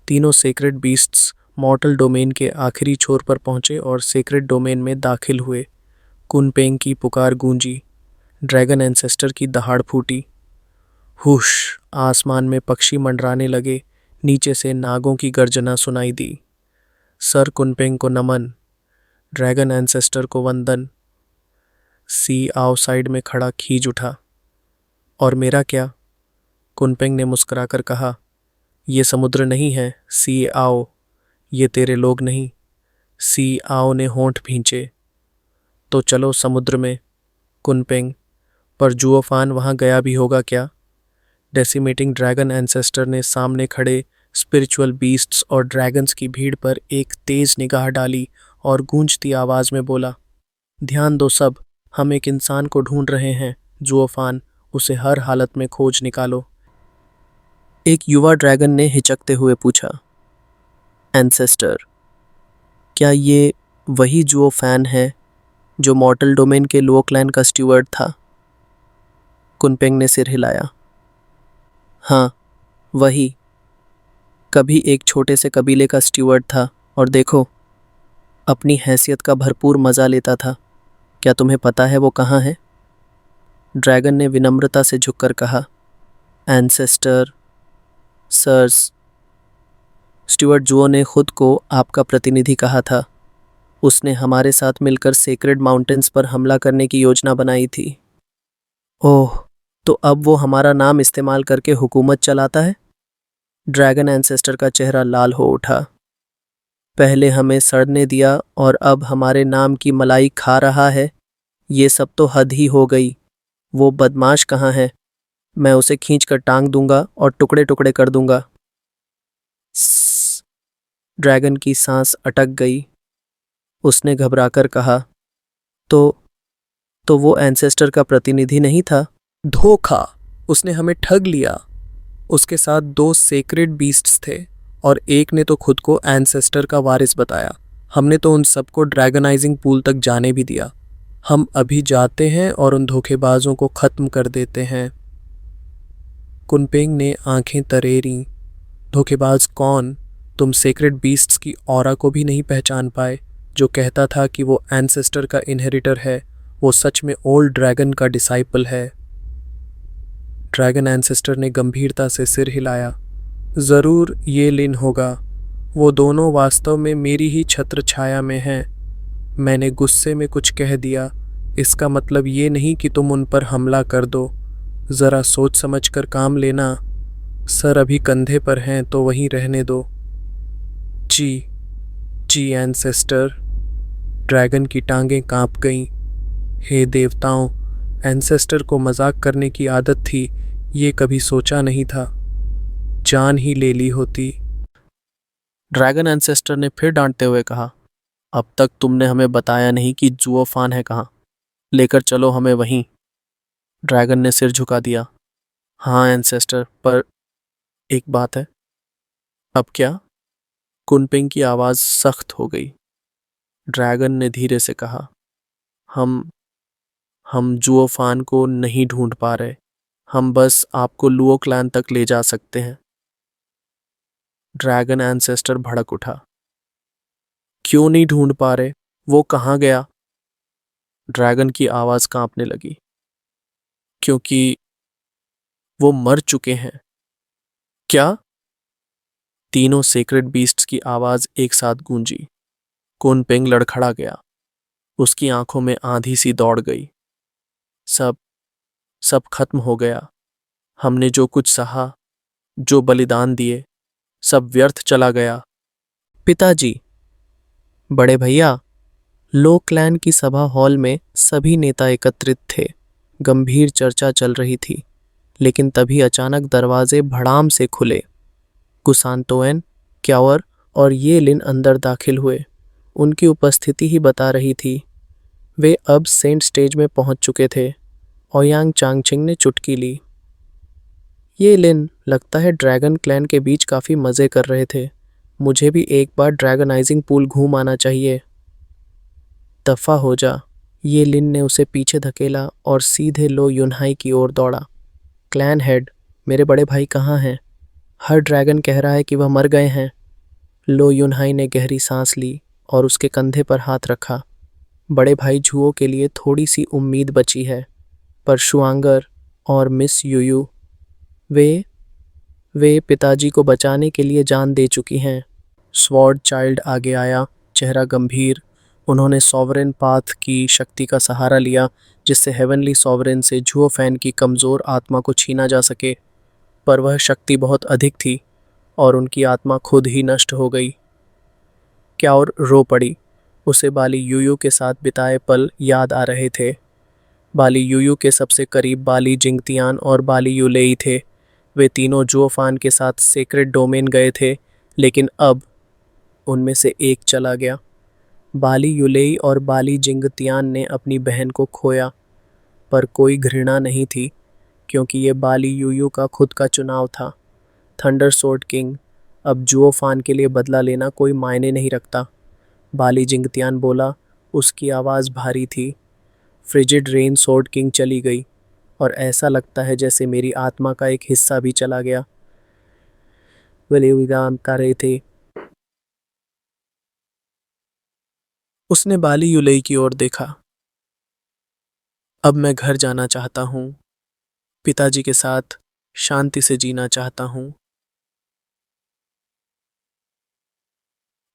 तीनों सेक्रेड बीस्ट्स मॉर्टल डोमेन के आखिरी छोर पर पहुंचे और सेक्रेड डोमेन में दाखिल हुए। कुनपेंग की पुकार गूंजी। ड्रैगन एंसेस्टर की दहाड़ फूटी। हुश! आसमान में पक्षी मंडराने लगे। नीचे से नागों की गर्जना सुनाई दी। सर कुनपेंग को नमन, ड्रैगन एंसेस्टर को वंदन। सी आओ साइड में खड़ा खींच उठा। और मेरा क्या? कुनपेंग ने मुस्कुराकर कहा, ये समुद्र नहीं है सी आओ, ये तेरे लोग नहीं। सी आओ ने होंठ भींचे। तो चलो समुद्र में। कुनपेंग, पर जुओफान वहां गया भी होगा क्या? डेसिमेटिंग ड्रैगन एंसेस्टर ने सामने खड़े स्पिरिचुअल बीस्ट्स और ड्रैगन्स की भीड़ पर एक तेज निगाह डाली और गूंजती आवाज में बोला, ध्यान दो सब, हम एक इंसान को ढूंढ रहे हैं। जुओफान, उसे हर हालत में खोज निकालो। एक युवा ड्रैगन ने हिचकते हुए पूछा, एंसेस्टर, क्या ये वही जुओफैन है जो मॉर्टल डोमेन के लुओ क्लैन का स्टीवर्ड था? कुनपेंग ने सिर हिलाया। हाँ, वही। कभी एक छोटे से कबीले का स्टीवर्ड था और देखो, अपनी हैसियत का भरपूर मजा लेता था। क्या तुम्हें पता है वो कहाँ है? ड्रैगन ने विनम्रता से झुककर कहा, एंसेस्टर, सर्स, स्टीवर्ड जुओ ने खुद को आपका प्रतिनिधि कहा था। उसने हमारे साथ मिलकर सेक्रेड माउंटेन्स पर हमला करने की योजना बनाई थी। ओह, तो अब वो हमारा नाम इस्तेमाल करके हुकूमत चलाता है? ड्रैगन एंसेस्टर का चेहरा लाल हो उठा। पहले हमें सड़ने दिया और अब हमारे नाम की मलाई खा रहा है। ये सब तो हद ही हो गई। वो बदमाश कहाँ है? मैं उसे खींचकर टांग दूंगा और टुकड़े टुकड़े कर दूंगा। ड्रैगन की सांस अटक गई। उसने घबराकर कहा, तो वो एंसेस्टर का प्रतिनिधि नहीं था? धोखा! उसने हमें ठग लिया। उसके साथ 2 सेक्रेड बीस्ट्स थे और एक ने तो खुद को एंसेस्टर का वारिस बताया। हमने तो उन सबको ड्रैगनाइजिंग पूल तक जाने भी दिया। हम अभी जाते हैं और उन धोखेबाजों को खत्म कर देते हैं। कुनपेंग ने आंखें तरेरी। धोखेबाज कौन? तुम सेक्रेड बीस्ट्स की ऑरा को भी नहीं पहचान पाए, जो कहता था कि वो एंसेस्टर का इनहेरिटर है। वो सच में ओल्ड ड्रैगन का डिसाइपल है। ड्रैगन एंसेस्टर ने गंभीरता से सिर हिलाया। जरूर ये लिन होगा। वो दोनों वास्तव में मेरी ही छत्र छाया में हैं। मैंने गुस्से में कुछ कह दिया। इसका मतलब ये नहीं कि तुम उन पर हमला कर दो। जरा सोच समझ कर काम लेना। सर अभी कंधे पर हैं तो वहीं रहने दो। जी एंसेस्टर। ड्रैगन की टांगें कांप गईं। हे देवताओं, एंसेस्टर को मजाक करने की आदत थी। ये कभी सोचा नहीं था। जान ही ले ली होती। ड्रैगन एंसेस्टर ने फिर डांटते हुए कहा, अब तक तुमने हमें बताया नहीं कि जुओफान है कहाँ। लेकर चलो हमें वहीं। ड्रैगन ने सिर झुका दिया। हाँ एंसेस्टर, पर एक बात है। अब क्या? कुनपेंग की आवाज सख्त हो गई। ड्रैगन ने धीरे से कहा, हम जुओफान को नहीं ढूंढ पा रहे। हम बस आपको लुओ क्लैन तक ले जा सकते हैं। ड्रैगन एंसेस्टर भड़क उठा। क्यों नहीं ढूंढ पा रहे? वो कहाँ गया? ड्रैगन की आवाज कांपने लगी। क्योंकि वो मर चुके हैं। क्या? तीनों सेक्रेड बीस्ट्स की आवाज एक साथ गूंजी। कुनपेंग लड़खड़ा गया। उसकी आंखों में आंधी सी दौड़ गई। सब खत्म हो गया। हमने जो कुछ सहा, जो बलिदान दिए, सब व्यर्थ चला गया। पिताजी, बड़े भैया, लो क्लैन की सभा हॉल में सभी नेता एकत्रित थे। गंभीर चर्चा चल रही थी, लेकिन तभी अचानक दरवाजे भड़ाम से खुले। गुसानतोएन, क्यावर और ये लिन अंदर दाखिल हुए। उनकी उपस्थिति ही बता रही थी। वे अब सेंट स्टेज में पहुंच चुके थे। ओयांग चांगचिंग ने चुटकी ली। ये लिन, लगता है ड्रैगन क्लैन के बीच काफ़ी मज़े कर रहे थे। मुझे भी एक बार ड्रैगनाइजिंग पूल घूम आना चाहिए। दफ़ा हो जा। ये लिन ने उसे पीछे धकेला और सीधे लो युनहाई की ओर दौड़ा। क्लैन हेड, मेरे बड़े भाई कहाँ हैं? हर ड्रैगन कह रहा है कि वह मर गए हैं। लो युनहाई ने गहरी सांस ली और उसके कंधे पर हाथ रखा। बड़े भाई जुओ के लिए थोड़ी सी उम्मीद बची है, पर शुआंगर और मिस यूयू, वे पिताजी को बचाने के लिए जान दे चुकी हैं। स्वॉर्ड चाइल्ड आगे आया, चेहरा गंभीर। उन्होंने सॉवरेन पाथ की शक्ति का सहारा लिया, जिससे हेवनली सॉवरेन से जुओ फैन की कमज़ोर आत्मा को छीना जा सके। पर वह शक्ति बहुत अधिक थी और उनकी आत्मा खुद ही नष्ट हो गई। क्याओर रो पड़ी। उसे बाली यूयू के साथ बिताए पल याद आ रहे थे। बाली यूयू के सबसे करीब बाली जिंगतियान और बाली यूलेई थे। वे तीनों जुओफान के साथ सेक्रेड डोमेन गए थे, लेकिन अब उनमें से एक चला गया। बाली यूलेई और बाली जिंगतियान ने अपनी बहन को खोया, पर कोई घृणा नहीं थी, क्योंकि ये बाली यूयू का खुद का चुनाव था। थंडर सोर्ड किंग, अब जुओफान के लिए बदला लेना कोई मायने नहीं रखता। बाली जिंगतियान बोला, उसकी आवाज़ भारी थी। फ्रिजिड रेन सोर्ड किंग चली गई, और ऐसा लगता है जैसे मेरी आत्मा का एक हिस्सा भी चला गया। वे विराम कर रहे थे। उसने बाली यूलेई की ओर देखा। अब मैं घर जाना चाहता हूँ, पिताजी के साथ शांति से जीना चाहता हूँ।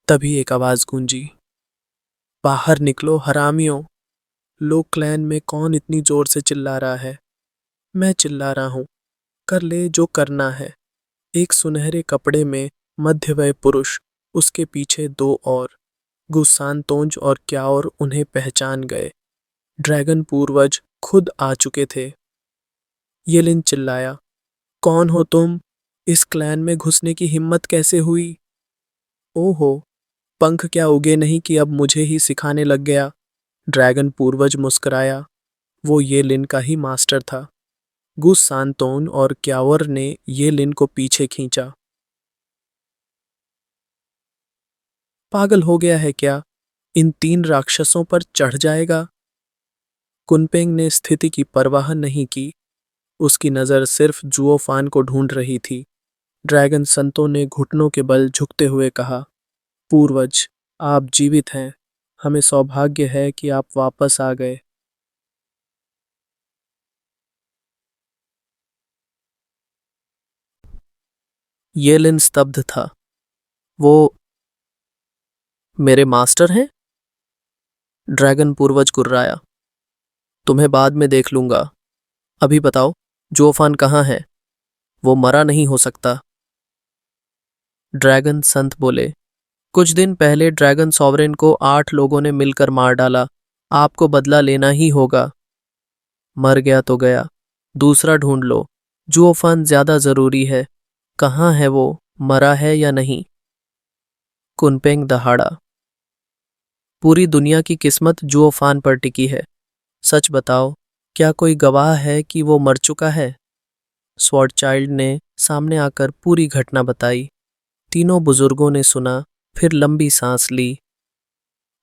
तभी एक आवाज गूंजी, बाहर निकलो हरामियों। लोग क्लैन में कौन इतनी जोर से चिल्ला रहा है? मैं चिल्ला रहा हूँ, कर ले जो करना है। एक सुनहरे कपड़े में मध्यवय पुरुष, उसके पीछे दो और, गुस्सानतोंज और क्याओर उन्हें पहचान गए। ड्रैगन पूर्वज खुद आ चुके थे। येलिन चिल्लाया, कौन हो तुम? इस क्लैन में घुसने की हिम्मत कैसे हुई? ओहो, पंख क्या उगे नहीं कि अब मुझे ही सिखाने लग गया? ड्रैगन पूर्वज मुस्कुराया। वो येलिन का ही मास्टर था। गुस्सानतोन और क्यावर ने येलिन को पीछे खींचा। पागल हो गया है क्या? इन तीन राक्षसों पर चढ़ जाएगा? कुनपेंग ने स्थिति की परवाह नहीं की। उसकी नज़र सिर्फ जुओफान को ढूंढ रही थी। ड्रैगन संतों ने घुटनों के बल झुकते हुए कहा, पूर्वज, आप जीवित हैं। हमें सौभाग्य है कि आप वापस आ गए। येलिन स्तब्ध था। वो मेरे मास्टर हैं? ड्रैगन पूर्वज गुर्राया। तुम्हें बाद में देख लूंगा। अभी बताओ, जोफान कहाँ है? वो मरा नहीं हो सकता। ड्रैगन संत बोले, कुछ दिन पहले ड्रैगन सॉवरेन को 8 लोगों ने मिलकर मार डाला। आपको बदला लेना ही होगा। मर गया तो गया, दूसरा ढूंढ लो। जुओफान ज्यादा जरूरी है। कहाँ है वो, मरा है या नहीं? कुनपेंग दहाड़ा। पूरी दुनिया की किस्मत जुओफान पर टिकी है। सच बताओ, क्या कोई गवाह है कि वो मर चुका है? स्वॉर्ड चाइल्ड ने सामने आकर पूरी घटना बताई। तीनों बुजुर्गों ने सुना, फिर लंबी सांस ली।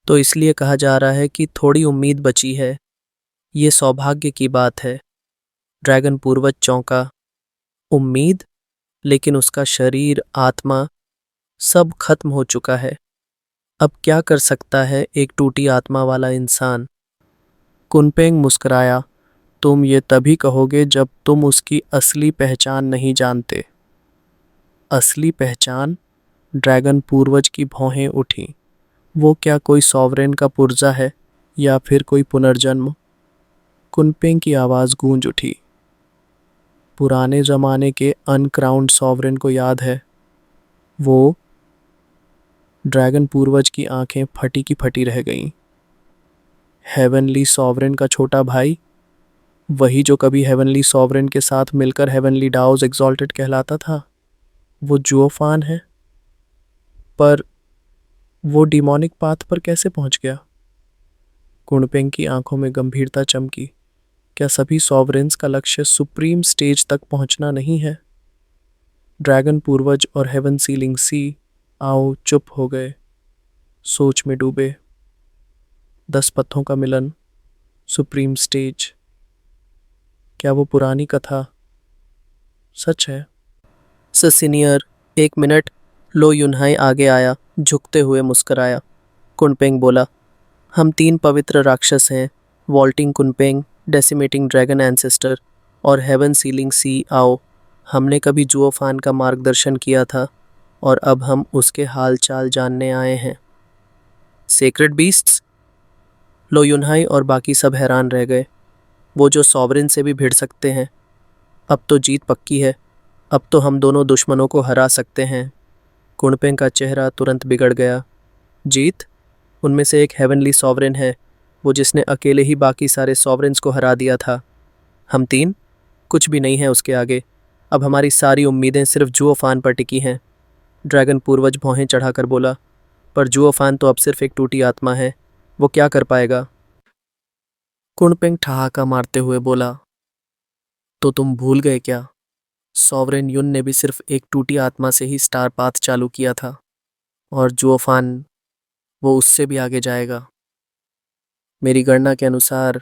तो इसलिए कहा जा रहा है कि थोड़ी उम्मीद बची है। ये सौभाग्य की बात है। ड्रैगन पूर्वज चौंका। उम्मीद? लेकिन उसका शरीर, आत्मा, सब खत्म हो चुका है। अब क्या कर सकता है एक टूटी आत्मा वाला इंसान? कुनपेंग मुस्कुराया, तुम ये तभी कहोगे जब तुम उसकी असली पहचान नहीं जानते। असली पहचान? ड्रैगन पूर्वज की भौहें उठी। वो क्या कोई सॉवरेन का पुर्जा है, या फिर कोई पुनर्जन्म? कुनपेंग की आवाज़ गूंज उठी। पुराने जमाने के अनक्राउंड सॉवरेन को याद है? वो? ड्रैगन पूर्वज की आंखें फटी की फटी रह गईं। हेवनली सॉवरेन का छोटा भाई? वही जो कभी हेवनली सॉवरेन के साथ मिलकर हेवनली डाउज एग्जॉल्टेड कहलाता था? वो जुओफान है? पर वो डिमोनिक पाथ पर कैसे पहुंच गया? कुनपेंग की आंखों में गंभीरता चमकी। क्या सभी सॉवरेन्स का लक्ष्य सुप्रीम स्टेज तक पहुंचना नहीं है? ड्रैगन पूर्वज और हेवन सीलिंग सी आओ चुप हो गए, सोच में डूबे। 10 पत्थों का मिलन, सुप्रीम स्टेज। क्या वो पुरानी कथा सच है? Senior, 1 minute. लो युनहाई आगे आया, झुकते हुए मुस्कराया। कुनपेंग बोला, हम 3 पवित्र राक्षस हैं, vaulting Kunpeng, decimating dragon ancestor और हेवन सीलिंग सी आओ। हमने कभी जुओफान का मार्गदर्शन किया था, और अब हम उसके हाल चाल जानने आए हैं। Sacred beasts? लो युनहाई और बाकी सब हैरान रह गए। वो जो सॉवरेन से भी भिड़ सकते हैं। अब तो जीत पक्की है। अब तो हम दोनों दुश्मनों को हरा सकते हैं। कुनपेंग का चेहरा तुरंत बिगड़ गया। जीत? उनमें से एक हेवनली सॉवरेन है, वो जिसने अकेले ही बाकी सारे सॉवरेन्स को हरा दिया था। हम तीन कुछ भी नहीं है उसके आगे। अब हमारी सारी उम्मीदें सिर्फ जुओफान पर टिकी हैं। ड्रैगन पूर्वज भौहें चढ़ाकर बोला। पर जुओफान तो अब सिर्फ एक टूटी आत्मा है, वो क्या कर पाएगा? कुणपेंग ठहाका मारते हुए बोला। तो तुम भूल गए क्या? सॉवरेन युन ने भी सिर्फ एक टूटी आत्मा से ही स्टार पाथ चालू किया था, और जुओफान वो उससे भी आगे जाएगा। मेरी गणना के अनुसार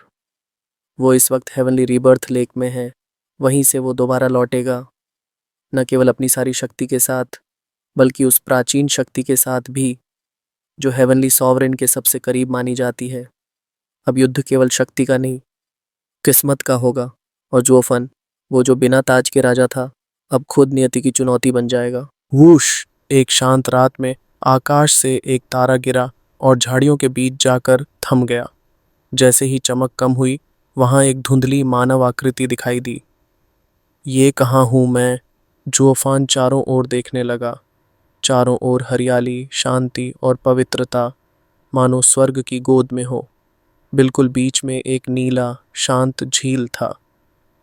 वो इस वक्त हेवनली रीबर्थ लेक में है। वहीं से वो दोबारा लौटेगा, न केवल अपनी सारी शक्ति के साथ, बल्कि उस प्राचीन शक्ति के साथ भी जो हेवनली सॉवरेन के सबसे करीब मानी जाती है। अब युद्ध केवल शक्ति का नहीं, किस्मत का होगा। और जोफन, वो जो बिना ताज के राजा था, अब खुद नियति की चुनौती बन जाएगा। वूश! एक शांत रात में आकाश से एक तारा गिरा और झाड़ियों के बीच जाकर थम गया। जैसे ही चमक कम हुई, वहां एक धुंधली मानव आकृति दिखाई दी। ये कहाँ हूं मैं? जुओफान चारों ओर देखने लगा। चारों ओर हरियाली, शांति और पवित्रता, मानो स्वर्ग की गोद में हो। बिल्कुल बीच में एक नीला शांत झील था।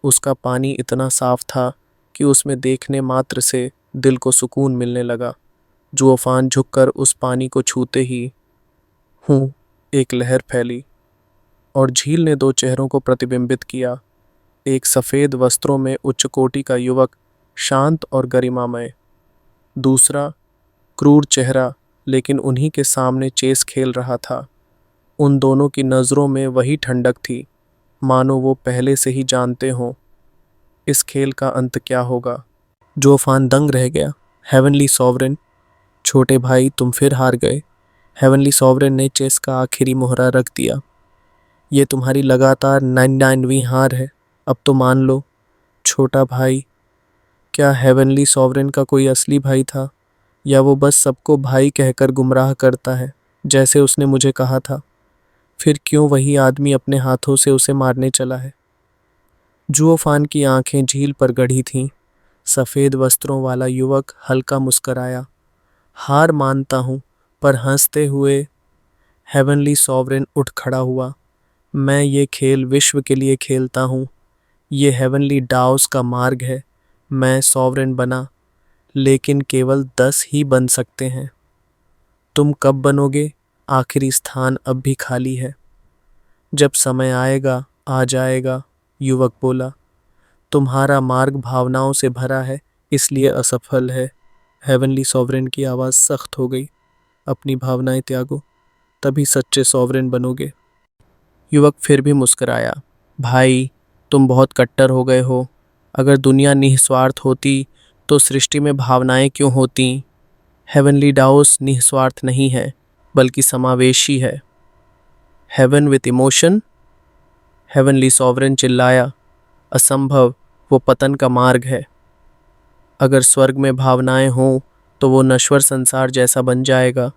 उसका पानी इतना साफ था कि उसमें देखने मात्र से दिल को सुकून मिलने लगा। जुओफान झुककर उस पानी को छूते ही हूँ एक लहर फैली और झील ने दो चेहरों को प्रतिबिंबित किया। एक सफ़ेद वस्त्रों में उच्च कोटि का युवक, शांत और गरिमामय। दूसरा क्रूर चेहरा, लेकिन उन्हीं के सामने चेस खेल रहा था। उन दोनों की नज़रों में वही ठंडक थी, मानो वो पहले से ही जानते हों इस खेल का अंत क्या होगा। जोफान दंग रह गया। हेवनली सॉवरेन, छोटे भाई तुम फिर हार गए। हेवनली सॉवरेन ने चेस का आखिरी मोहरा रख दिया। ये तुम्हारी लगातार 99वीं हार है, अब तो मान लो। छोटा भाई, क्या हेवनली सॉवरेन का कोई असली भाई था, या वो बस सबको भाई कहकर गुमराह करता है, जैसे उसने मुझे कहा था? फिर क्यों वही आदमी अपने हाथों से उसे मारने चला है? जुओफान की आंखें झील पर गड़ी थीं। सफ़ेद वस्त्रों वाला युवक हल्का मुस्कराया। हार मानता हूँ, पर हंसते हुए। हेवनली सॉवरेन उठ खड़ा हुआ। मैं ये खेल विश्व के लिए खेलता हूँ। ये हेवनली डाउस का मार्ग है। मैं सॉवरेन बना, लेकिन केवल 10 ही बन सकते हैं। तुम कब बनोगे? आखिरी स्थान अब भी खाली है। जब समय आएगा, आ जाएगा, युवक बोला। तुम्हारा मार्ग भावनाओं से भरा है, इसलिए असफल है। हेवनली सॉवरेन की आवाज़ सख्त हो गई। अपनी भावनाएं त्यागो, तभी सच्चे सॉवरेन बनोगे। युवक फिर भी मुस्कुराया। भाई, तुम बहुत कट्टर हो गए हो। अगर दुनिया निस्वार्थ होती तो सृष्टि में भावनाएं क्यों होती? हेवनली डाउस निस्वार्थ नहीं है, बल्कि समावेशी है। Heaven with emotion? Heavenly sovereign चिल्लाया। असंभव, वो पतन का मार्ग है। अगर स्वर्ग में भावनाएं हों तो वो नश्वर संसार जैसा बन जाएगा,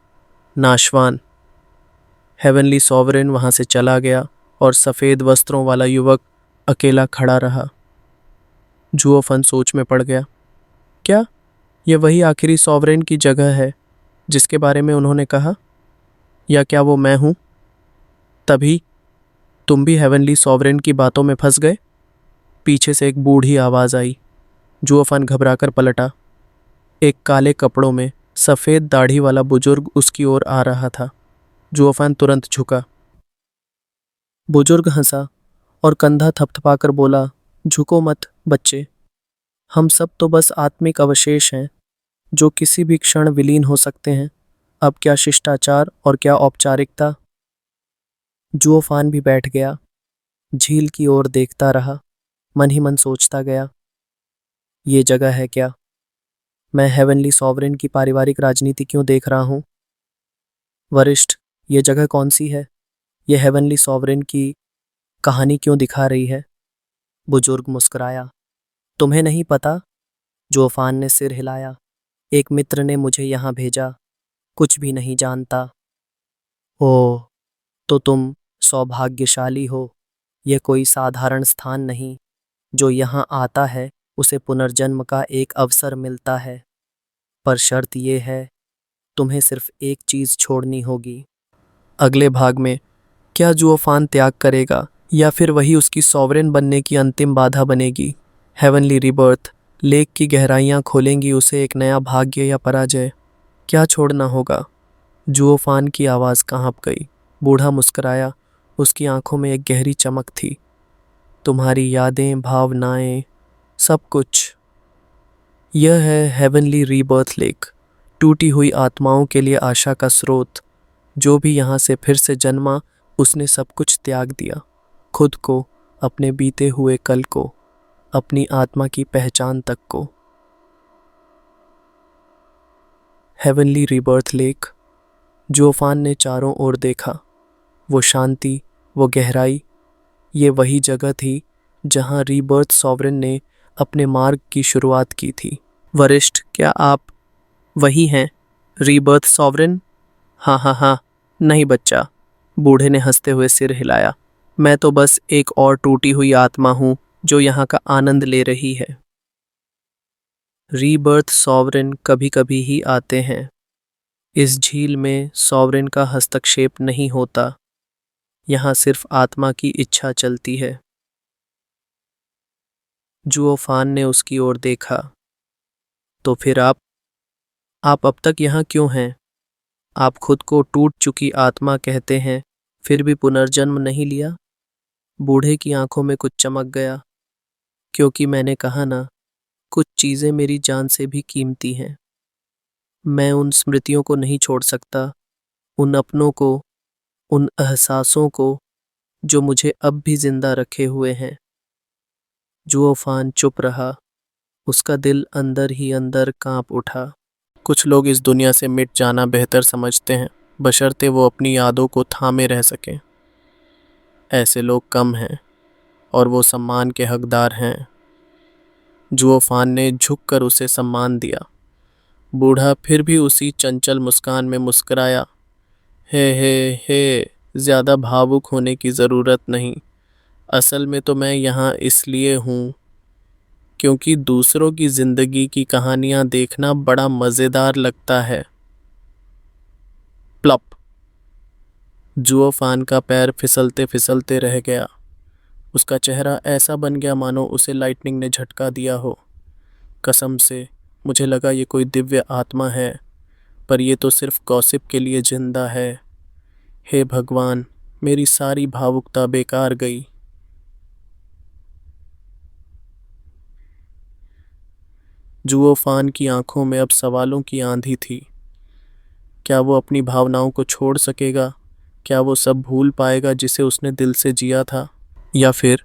नाशवान। हेवनली सॉवरेन वहां से चला गया और सफ़ेद वस्त्रों वाला युवक अकेला खड़ा रहा। जुओफन सोच में पड़ गया। क्या ये वही आखिरी सॉवरेन की जगह है जिसके बारे में उन्होंने कहा? या क्या वो मैं हूं? तभी तुम भी हेवनली सॉवरेन की बातों में फंस गए? पीछे से एक बूढ़ी आवाज़ आई। जुओफन घबराकर पलटा। एक काले कपड़ों में सफ़ेद दाढ़ी वाला बुजुर्ग उसकी ओर आ रहा था। जुओफन तुरंत झुका। बुजुर्ग हंसा और कंधा थपथपाकर बोला, झुको मत बच्चे। हम सब तो बस आत्मिक अवशेष हैं जो किसी भी क्षण विलीन हो सकते हैं। अब क्या शिष्टाचार और क्या औपचारिकता। जुओफान भी बैठ गया, झील की ओर देखता रहा, मन ही मन सोचता गया, ये जगह है क्या? मैं हेवनली सॉवरेन की पारिवारिक राजनीति क्यों देख रहा हूँ? वरिष्ठ, ये जगह कौन सी है? ये हेवनली सॉवरेन की कहानी क्यों दिखा रही है? बुजुर्ग मुस्कुराया। तुम्हें नहीं पता? जोफान ने सिर हिलाया। एक मित्र ने मुझे यहाँ भेजा। कुछ भी नहीं जानता। ओह, तो तुम सौभाग्यशाली हो। यह कोई साधारण स्थान नहीं। जो यहाँ आता है उसे पुनर्जन्म का एक अवसर मिलता है। पर शर्त यह है, तुम्हें सिर्फ एक चीज़ छोड़नी होगी। अगले भाग में क्या जुओफान त्याग करेगा या फिर वही उसकी सॉवरेन बनने की अंतिम बाधा बनेगी? हेवनली रिबर्थ, लेक की गहराइयां खोलेंगी उसे एक नया भाग्य या पराजय? क्या छोड़ना होगा? जुओफान की आवाज़ कांप गई। बूढ़ा मुस्कुराया, उसकी आंखों में एक गहरी चमक थी। तुम्हारी यादें, भावनाएं, सब कुछ। यह है हेवनली रीबर्थ लेक, टूटी हुई आत्माओं के लिए आशा का स्रोत। जो भी यहाँ से फिर से जन्मा, उसने सब कुछ त्याग दिया, खुद को, अपने बीते हुए कल को, अपनी आत्मा की पहचान तक को। Heavenly rebirth lake. जुओफान ने चारों ओर देखा। वो शांति, वो गहराई, ये वही जगह थी जहाँ रीबर्थ सॉवरेन ने अपने मार्ग की शुरुआत की थी। वरिष्ठ, क्या आप वही हैं, रीबर्थ सॉवरेन? हाँ हाँ हाँ। नहीं बच्चा, बूढ़े ने हंसते हुए सिर हिलाया। मैं तो बस एक और टूटी हुई आत्मा हूँ जो यहाँ का आनंद ले रही है। रीबर्थ सॉवरेन कभी कभी ही आते हैं। इस झील में सॉवरेन का हस्तक्षेप नहीं होता। यहाँ सिर्फ आत्मा की इच्छा चलती है। जुओफान ने उसकी ओर देखा। तो फिर आप अब तक यहाँ क्यों हैं? आप खुद को टूट चुकी आत्मा कहते हैं, फिर भी पुनर्जन्म नहीं लिया? बूढ़े की आंखों में कुछ चमक गया। क्योंकि मैंने कहा ना, कुछ चीजें मेरी जान से भी कीमती हैं। मैं उन स्मृतियों को नहीं छोड़ सकता, उन अपनों को, उन एहसासों को जो मुझे अब भी जिंदा रखे हुए हैं। जुओफान चुप रहा। उसका दिल अंदर ही अंदर कांप उठा। कुछ लोग इस दुनिया से मिट जाना बेहतर समझते हैं, बशर्ते वो अपनी यादों को थामे रह सकें। ऐसे लोग कम हैं और वो सम्मान के हकदार हैं। जुओफान ने झुककर उसे सम्मान दिया। बूढ़ा फिर भी उसी चंचल मुस्कान में मुस्कुराया। हे, ज्यादा भावुक होने की ज़रूरत नहीं। असल में तो मैं यहाँ इसलिए हूँ क्योंकि दूसरों की जिंदगी की कहानियां देखना बड़ा मज़ेदार लगता है। प्लप। जुओफान का पैर फिसलते फिसलते रह गया। उसका चेहरा ऐसा बन गया मानो उसे लाइटनिंग ने झटका दिया हो। कसम से, मुझे लगा ये कोई दिव्य आत्मा है, पर ये तो सिर्फ गॉसिप के लिए जिंदा है। हे भगवान, मेरी सारी भावुकता बेकार गई। जुओफान की आंखों में अब सवालों की आंधी थी। क्या वो अपनी भावनाओं को छोड़ सकेगा? क्या वो सब भूल पाएगा जिसे उसने दिल से जिया था? या फिर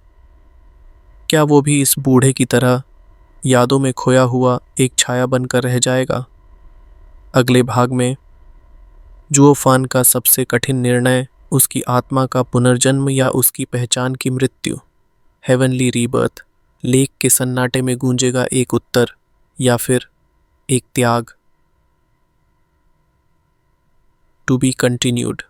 क्या वो भी इस बूढ़े की तरह यादों में खोया हुआ एक छाया बनकर रह जाएगा? अगले भाग में जुओफान का सबसे कठिन निर्णय, उसकी आत्मा का पुनर्जन्म या उसकी पहचान की मृत्यु। Heavenly rebirth. लेक के सन्नाटे में गूंजेगा एक उत्तर या फिर एक त्याग। To be continued.